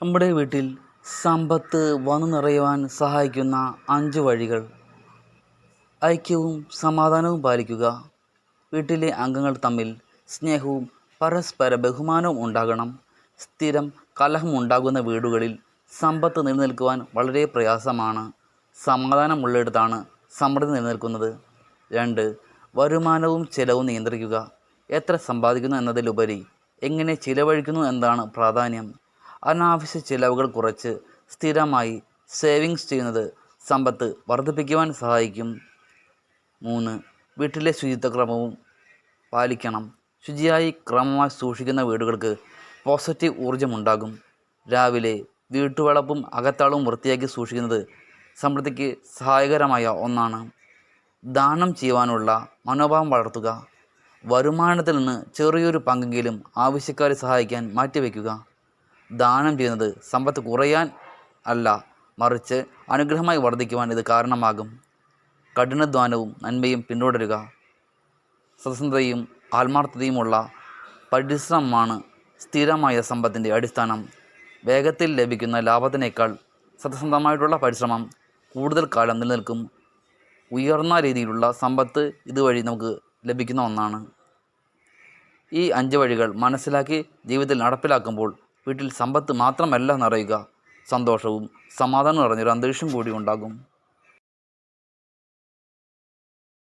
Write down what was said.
നമ്മുടെ വീട്ടിൽ സമ്പത്ത് വന്നു നിറയുവാൻ സഹായിക്കുന്ന 5 വഴികൾ. ഐക്യവും സമാധാനവും പാലിക്കുക. വീട്ടിലെ അംഗങ്ങൾ തമ്മിൽ സ്നേഹവും പരസ്പര ബഹുമാനവും ഉണ്ടാകണം. സ്ഥിരം കലഹം ഉണ്ടാകുന്ന വീടുകളിൽ സമ്പത്ത് നിലനിൽക്കുവാൻ വളരെ പ്രയാസമാണ്. സമാധാനമുള്ളിടത്താണ് സമൃദ്ധി നിലനിൽക്കുന്നത്. 2. വരുമാനവും ചെലവും നിയന്ത്രിക്കുക. എത്ര സമ്പാദിക്കുന്നു എന്നതിലുപരി എങ്ങനെ ചിലവഴിക്കുന്നു എന്നതാണ് പ്രാധാന്യം. അനാവശ്യ ചിലവുകൾ കുറച്ച് സ്ഥിരമായി സേവിങ്സ് ചെയ്യുന്നത് സമ്പത്ത് വർദ്ധിപ്പിക്കുവാൻ സഹായിക്കും. 3. വീട്ടിലെ ശുചിത്വക്രമവും പാലിക്കണം. ശുചിയായി ക്രമമായി സൂക്ഷിക്കുന്ന വീടുകൾക്ക് പോസിറ്റീവ് ഊർജ്ജമുണ്ടാകും. രാവിലെ വീട്ടുവളപ്പും അകത്തളവും വൃത്തിയാക്കി സൂക്ഷിക്കുന്നത് സമൃദ്ധിക്ക് സഹായകരമായ ഒന്നാണ്. ദാനം ചെയ്യുവാനുള്ള മനോഭാവം വളർത്തുക. വരുമാനത്തിൽ നിന്ന് ചെറിയൊരു പങ്കെങ്കിലും ആവശ്യക്കാരെ സഹായിക്കാൻ മാറ്റിവെക്കുക. ദാനം ചെയ്യുന്നത് സമ്പത്ത് കുറയാൻ അല്ല, മറിച്ച് അനുഗ്രഹമായി വർദ്ധിക്കുവാൻ ഇത് കാരണമാകും. കഠിനാധ്വാനവും നന്മയും പിന്തുടരുക. സത്യസന്ധതയും ആത്മാർത്ഥതയുമുള്ള പരിശ്രമമാണ് സ്ഥിരമായ സമ്പത്തിൻ്റെ അടിസ്ഥാനം. വേഗത്തിൽ ലഭിക്കുന്ന ലാഭത്തിനേക്കാൾ സത്യസന്ധമായിട്ടുള്ള പരിശ്രമം കൂടുതൽ കാലം നിലനിൽക്കും. ഉയർന്ന രീതിയിലുള്ള സമ്പത്ത് ഇതുവഴി നമുക്ക് ലഭിക്കുന്ന ഒന്നാണ്. ഈ 5 വഴികൾ മനസ്സിലാക്കി ജീവിതത്തിൽ നടപ്പിലാക്കുമ്പോൾ വീട്ടിൽ സമ്പത്ത് മാത്രമല്ല നിറയുക, സന്തോഷവും സമാധാനവും നിറഞ്ഞൊരു അന്തരീക്ഷം കൂടി ഉണ്ടാകും.